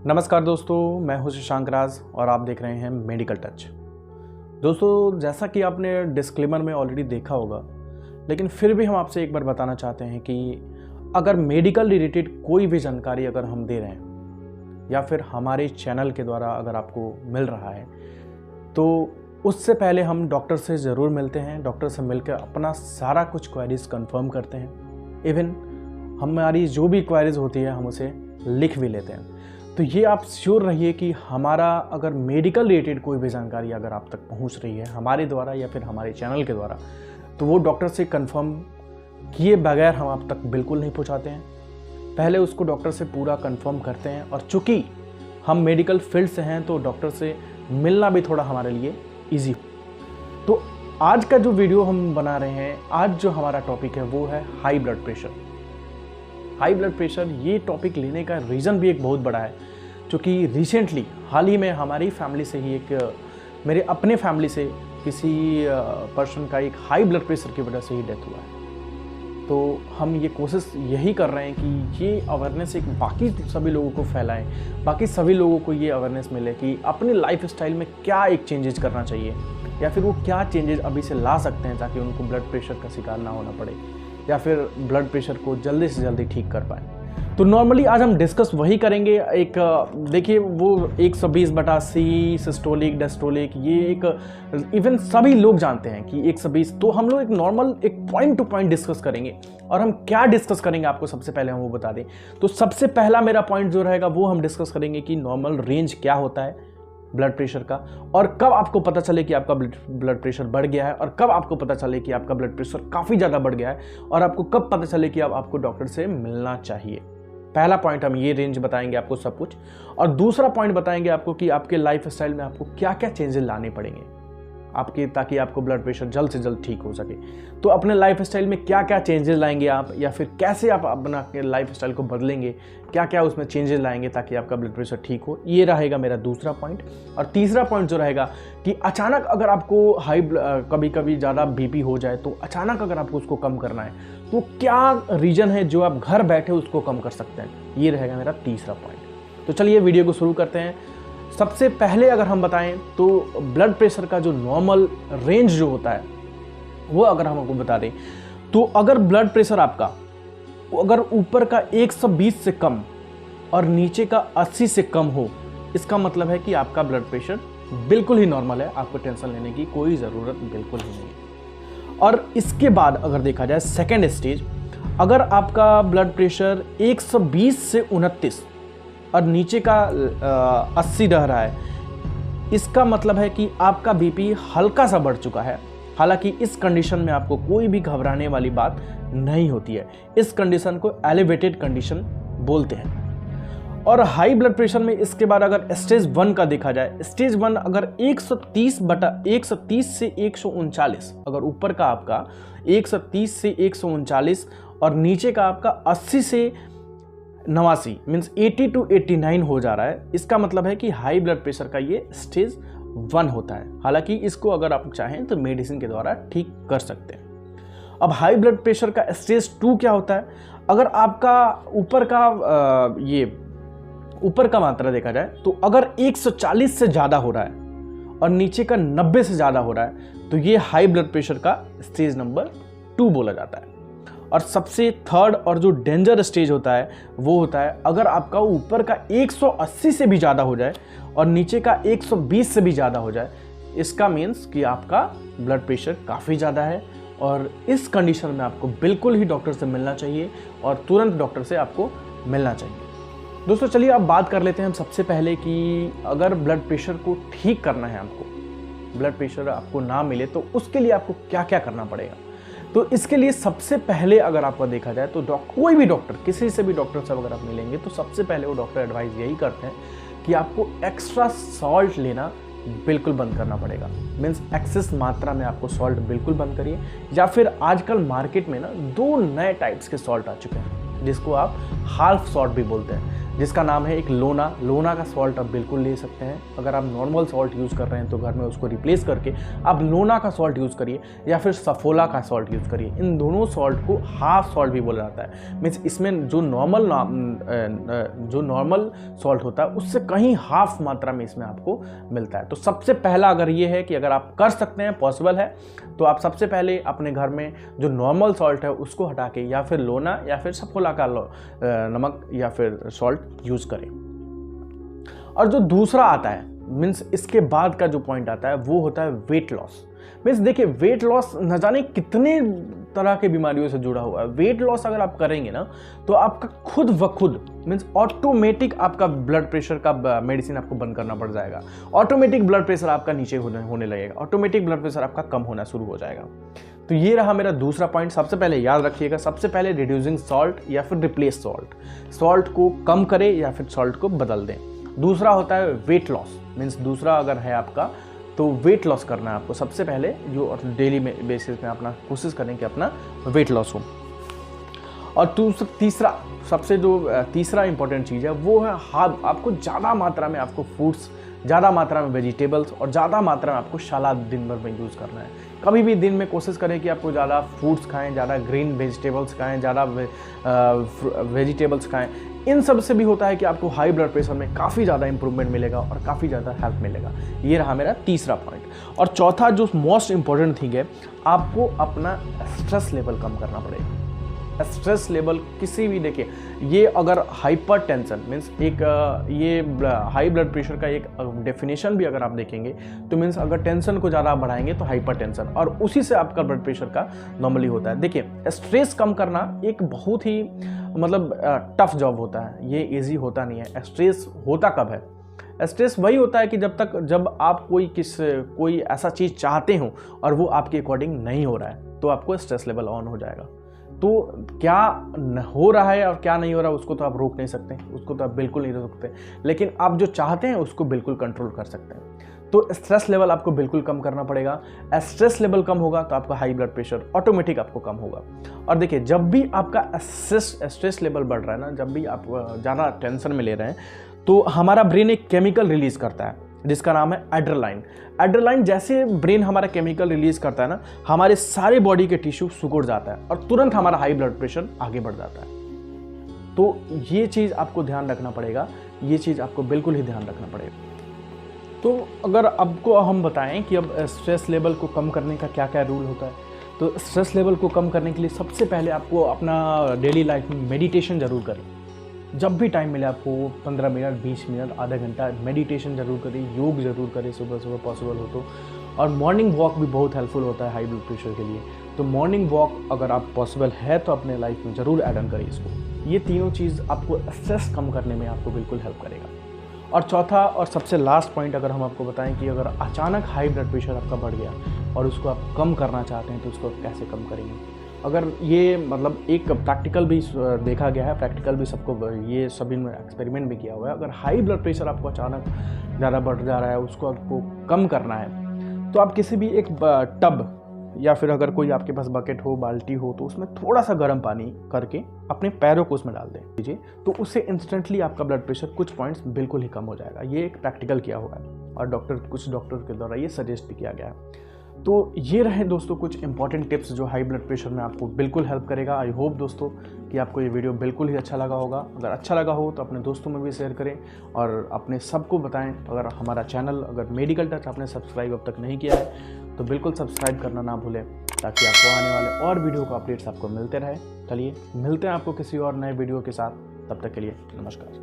नमस्कार दोस्तों, मैं हूं शशांक राज और आप देख रहे हैं मेडिकल टच। दोस्तों, जैसा कि आपने डिस्क्लेमर में ऑलरेडी देखा होगा, लेकिन फिर भी हम आपसे एक बार बताना चाहते हैं कि अगर मेडिकल रिलेटेड कोई भी जानकारी अगर हम दे रहे हैं या फिर हमारे चैनल के द्वारा अगर आपको मिल रहा है तो उससे पहले हम डॉक्टर से ज़रूर मिलते हैं। डॉक्टर से मिलकर अपना सारा कुछ क्वेरीज कंफर्म करते हैं। इवन हमारी जो भी क्वेरीज होती है हम उसे लिख भी लेते हैं। तो ये आप श्योर रहिए कि हमारा अगर मेडिकल रिलेटेड कोई भी जानकारी अगर आप तक पहुंच रही है हमारे द्वारा या फिर हमारे चैनल के द्वारा, तो वो डॉक्टर से कंफर्म किए बगैर हम आप तक बिल्कुल नहीं पहुंचाते हैं। पहले उसको डॉक्टर से पूरा कंफर्म करते हैं, और चूंकि हम मेडिकल फील्ड से हैं तो डॉक्टर से मिलना भी थोड़ा हमारे लिए ईजी। तो आज का जो वीडियो हम बना रहे हैं, आज जो हमारा टॉपिक है वो है high blood pressure. High blood pressure, ये टॉपिक लेने का रीज़न भी एक बहुत बड़ा है, क्योंकि रिसेंटली हाल ही में हमारी फैमिली से ही मेरे अपने फैमिली से किसी पर्सन का एक हाई ब्लड प्रेशर की वजह से ही डेथ हुआ है। तो हम ये कोशिश यही कर रहे हैं कि ये अवेयरनेस एक बाकी सभी लोगों को फैलाएं, बाकी सभी लोगों को ये अवेयरनेस मिले कि अपने लाइफ स्टाइल में क्या एक चेंजेस करना चाहिए या फिर वो क्या चेंजेस अभी से ला सकते हैं ताकि उनको ब्लड प्रेशर का शिकार ना होना पड़े या फिर ब्लड प्रेशर को जल्दी से जल्दी ठीक कर पाए। तो नॉर्मली आज हम डिस्कस वही करेंगे। एक देखिए, वो 120/80 सिस्टोलिक डायस्टोलिक, ये एक इवन सभी लोग जानते हैं कि 120। तो हम लोग एक नॉर्मल एक पॉइंट टू पॉइंट डिस्कस करेंगे। और हम क्या डिस्कस करेंगे आपको सबसे पहले हम वो बता दें। तो सबसे पहला मेरा पॉइंट जो रहेगा वो हम डिस्कस करेंगे कि नॉर्मल रेंज क्या होता है ब्लड प्रेशर का, और कब आपको पता चले कि आपका ब्लड प्रेशर बढ़ गया है, और कब आपको पता चले कि आपका ब्लड प्रेशर काफ़ी ज़्यादा बढ़ गया है, और आपको कब पता चले कि अब आपको डॉक्टर से मिलना चाहिए। पहला पॉइंट हम ये रेंज बताएंगे आपको सब कुछ, और दूसरा पॉइंट बताएंगे आपको कि आपके लाइफ स्टाइल में आपको क्या क्या चेंजेस लाने पड़ेंगे आपके, ताकि आपको ब्लड प्रेशर जल्द से जल्द ठीक हो सके। तो अपने लाइफ स्टाइल में क्या क्या चेंजेस लाएंगे आप, या फिर कैसे आप अपना लाइफ स्टाइल को बदलेंगे, क्या क्या उसमें चेंजेस लाएंगे ताकि आपका ब्लड प्रेशर ठीक हो, ये रहेगा मेरा दूसरा पॉइंट। और तीसरा पॉइंट जो रहेगा कि अचानक अगर आपको कभी कभी ज़्यादा बीपी हो जाए, तो अचानक अगर आपको उसको कम करना है तो क्या रीज़न है जो आप घर बैठे उसको कम कर सकते हैं, ये रहेगा मेरा तीसरा पॉइंट। तो चलिए वीडियो को शुरू करते हैं। सबसे पहले अगर हम बताएं तो ब्लड प्रेशर का जो नॉर्मल रेंज जो होता है वो अगर हम आपको बता दें, तो अगर ब्लड प्रेशर आपका अगर ऊपर का 120 से कम और नीचे का 80 से कम हो, इसका मतलब है कि आपका ब्लड प्रेशर बिल्कुल ही नॉर्मल है, आपको टेंशन लेने की कोई ज़रूरत बिल्कुल ही नहीं है। और इसके बाद अगर देखा जाए सेकेंड स्टेज, अगर आपका ब्लड प्रेशर 120 से 29 और नीचे का 80 रह रहा है, इसका मतलब है कि आपका बीपी हल्का सा बढ़ चुका है। हालांकि इस कंडीशन में आपको कोई भी घबराने वाली बात नहीं होती है। इस कंडीशन को एलिवेटेड कंडीशन बोलते हैं। और हाई ब्लड प्रेशर में इसके बाद अगर स्टेज 1 का देखा जाए, स्टेज 1 अगर 130 से 139, अगर ऊपर का आपका 130 से 139 और नीचे का आपका 80 से 89 मीन्स 80 to 89 हो जा रहा है, इसका मतलब है कि हाई ब्लड प्रेशर का ये स्टेज 1 होता है। हालांकि इसको अगर आप चाहें तो मेडिसिन के द्वारा ठीक कर सकते हैं। अब हाई ब्लड प्रेशर का स्टेज 2 क्या होता है, अगर आपका ऊपर का मात्रा देखा जाए तो अगर 140 से ज़्यादा हो रहा है और नीचे का 90 से ज़्यादा हो रहा है, तो ये हाई ब्लड प्रेशर का स्टेज नंबर 2 बोला जाता है। और सबसे थर्ड और जो डेंजर स्टेज होता है वो होता है अगर आपका ऊपर का 180 से भी ज़्यादा हो जाए और नीचे का 120 से भी ज़्यादा हो जाए, इसका मीन्स कि आपका ब्लड प्रेशर काफ़ी ज़्यादा है, और इस कंडीशन में आपको बिल्कुल ही डॉक्टर से मिलना चाहिए और तुरंत डॉक्टर से आपको मिलना चाहिए। दोस्तों, चलिए अब बात कर लेते हैं हम सबसे पहले कि अगर ब्लड प्रेशर को ठीक करना है, आपको ब्लड प्रेशर आपको ना मिले तो उसके लिए आपको क्या क्या करना पड़ेगा। तो इसके लिए सबसे पहले अगर आपको देखा जाए तो कोई भी डॉक्टर, किसी से भी डॉक्टर से अगर आप मिलेंगे तो सबसे पहले वो डॉक्टर एडवाइस यही करते हैं कि आपको एक्स्ट्रा सॉल्ट लेना बिल्कुल बंद करना पड़ेगा। मीन्स एक्सेस मात्रा में आपको सॉल्ट बिल्कुल बंद करिए, या फिर आजकल मार्केट में ना 2 नए टाइप्स के सॉल्ट आ चुके हैं जिसको आप हाल्फ सॉल्ट भी बोलते हैं। जिसका नाम है एक लोना का सॉल्ट आप बिल्कुल ले सकते हैं। अगर आप नॉर्मल सॉल्ट यूज़ कर रहे हैं तो घर में उसको रिप्लेस करके आप लोना का सॉल्ट यूज़ करिए या फिर सफोला का सॉल्ट यूज़ करिए। इन दोनों सॉल्ट को हाफ सॉल्ट भी बोला जाता है। मीन्स इसमें जो नॉर्मल सॉल्ट होता है उससे कहीं हाफ मात्रा में इसमें आपको मिलता है। तो सबसे पहला अगर ये है कि अगर आप कर सकते हैं, पॉसिबल है, तो आप सबसे पहले अपने घर में जो नॉर्मल सॉल्ट है उसको हटा के या फिर लोना या फिर सफोला का नमक या फिर सॉल्ट यूज़ करें। और जो दूसरा आता है, मीन्स इसके बाद का जो पॉइंट आता है वो होता है वेट लॉस। मीन्स देखिए, वेट लॉस न जाने कितने तरह के बीमारियों से जुड़ा हुआ है। वेट लॉस अगर आप करेंगे ना तो आपका खुद ब खुद मीन्स ऑटोमेटिक आपका ब्लड प्रेशर का मेडिसिन आपको बंद करना पड़ जाएगा। ऑटोमेटिक ब्लड प्रेशर आपका नीचे होने लगेगा, ऑटोमेटिक ब्लड प्रेशर आपका कम होना शुरू हो जाएगा। तो ये रहा मेरा दूसरा पॉइंट। सबसे पहले याद रखिएगा, सबसे पहले रिड्यूसिंग सॉल्ट या फिर रिप्लेस सॉल्ट को कम करें या फिर सॉल्ट को बदल दें। दूसरा होता है वेट लॉस। मीन्स दूसरा अगर है आपका तो वेट लॉस करना है आपको सबसे पहले, जो डेली बेसिस में अपना कोशिश करें कि अपना वेट लॉस हो। और तीसरा सबसे जो तीसरा इंपॉर्टेंट चीज़ है वो है आपको ज़्यादा मात्रा में आपको फ्रूट्स, ज़्यादा मात्रा में वेजिटेबल्स और ज़्यादा मात्रा में आपको सलाद दिन भर में यूज़ करना है। कभी भी दिन में कोशिश करें कि आपको ज़्यादा फ्रूट्स खाएं, ज़्यादा ग्रीन वेजिटेबल्स खाएं, ज़्यादा वेजिटेबल्स खाएं। इन सब से भी होता है कि आपको हाई ब्लड प्रेशर में काफ़ी ज़्यादा इंप्रूवमेंट मिलेगा और काफ़ी ज़्यादा हेल्प मिलेगा। ये रहा मेरा तीसरा पॉइंट। और चौथा जो मोस्ट इंपॉर्टेंट थिंग है, आपको अपना स्ट्रेस लेवल कम करना पड़ेगा। स्ट्रेस लेवल किसी भी, देखिए ये अगर हाइपर टेंशन मीन्स एक ये हाई ब्लड प्रेशर का एक डेफिनेशन भी अगर आप देखेंगे तो मीन्स अगर टेंशन को ज़्यादा बढ़ाएंगे तो हाइपर टेंशन, और उसी से आपका ब्लड प्रेशर का नॉर्मली होता है। देखिए, स्ट्रेस कम करना एक बहुत ही मतलब टफ जॉब होता है, ये इजी होता नहीं है। स्ट्रेस होता कब है? स्ट्रेस वही होता है कि जब आप कोई ऐसा चीज़ चाहते हो और वो आपके अकॉर्डिंग नहीं हो रहा है तो आपको स्ट्रेस लेवल ऑन हो जाएगा। तो क्या हो रहा है और क्या नहीं हो रहा है उसको तो आप रोक नहीं सकते, उसको तो आप बिल्कुल नहीं रोक सकते, लेकिन आप जो चाहते हैं उसको बिल्कुल कंट्रोल कर सकते हैं। तो स्ट्रेस लेवल आपको बिल्कुल कम करना पड़ेगा। स्ट्रेस लेवल कम होगा तो आपका हाई ब्लड प्रेशर ऑटोमेटिक आपको कम होगा। और देखिए, जब भी आपका स्ट्रेस लेवल बढ़ रहा है ना, जब भी आप ज़्यादा टेंशन में ले रहे हैं तो हमारा ब्रेन एक केमिकल रिलीज करता है जिसका नाम है एड्रेनालाइन। एड्रेनालाइन जैसे ब्रेन हमारा केमिकल रिलीज करता है ना, हमारे सारे बॉडी के टिश्यू सिकुड़ जाता है और तुरंत हमारा हाई ब्लड प्रेशर आगे बढ़ जाता है। तो ये चीज़ आपको ध्यान रखना पड़ेगा, ये चीज़ आपको बिल्कुल ही ध्यान रखना पड़ेगा। तो अगर आपको हम बताएं कि अब स्ट्रेस लेवल को कम करने का क्या क्या रूल होता है, तो स्ट्रेस लेवल को कम करने के लिए सबसे पहले आपको अपना डेली लाइफ में मेडिटेशन ज़रूर करें। जब भी टाइम मिले आपको 15 मिनट, 20 मिनट, आधा घंटा मेडिटेशन ज़रूर करें, योग ज़रूर करें सुबह सुबह पॉसिबल हो तो। और मॉर्निंग वॉक भी बहुत हेल्पफुल होता है हाई ब्लड प्रेशर के लिए। तो मॉर्निंग वॉक अगर आप पॉसिबल है तो अपने लाइफ में ज़रूर ऐड ऑन करें इसको। ये तीनों चीज़ आपको स्ट्रेस कम करने में आपको बिल्कुल हेल्प करेगा। और चौथा और सबसे लास्ट पॉइंट अगर हम आपको बताएं कि अगर अचानक हाई ब्लड प्रेशर आपका बढ़ गया और उसको आप कम करना चाहते हैं तो उसको कैसे कम करेंगे। अगर ये मतलब एक प्रैक्टिकल भी देखा गया है, प्रैक्टिकल भी सबको ये सभी में एक्सपेरिमेंट भी किया हुआ है। अगर हाई ब्लड प्रेशर आपको अचानक ज़्यादा बढ़ जा रहा है, उसको आपको कम करना है तो आप किसी भी एक टब या फिर अगर कोई आपके पास बकेट हो, बाल्टी हो, तो उसमें थोड़ा सा गर्म पानी करके अपने पैरों को उसमें डाल दीजिए, तो उससे इंस्टेंटली आपका ब्लड प्रेशर कुछ पॉइंट्स बिल्कुल ही कम हो जाएगा। ये एक प्रैक्टिकल किया हुआ है और कुछ डॉक्टर के द्वारा ये सजेस्ट भी किया गया है। तो ये रहे दोस्तों कुछ इंपॉर्टेंट टिप्स जो हाई ब्लड प्रेशर में आपको बिल्कुल हेल्प करेगा। आई होप दोस्तों कि आपको ये वीडियो बिल्कुल ही अच्छा लगा होगा। अगर अच्छा लगा हो तो अपने दोस्तों में भी शेयर करें और अपने सबको बताएं। अगर हमारा चैनल अगर मेडिकल टच आपने सब्सक्राइब अब तक नहीं किया है तो बिल्कुल सब्सक्राइब करना ना भूलें, ताकि आपको आने वाले और वीडियो का अपडेट्स आपको मिलते रहे। चलिए मिलते हैं आपको किसी और नए वीडियो के साथ, तब तक के लिए नमस्कार।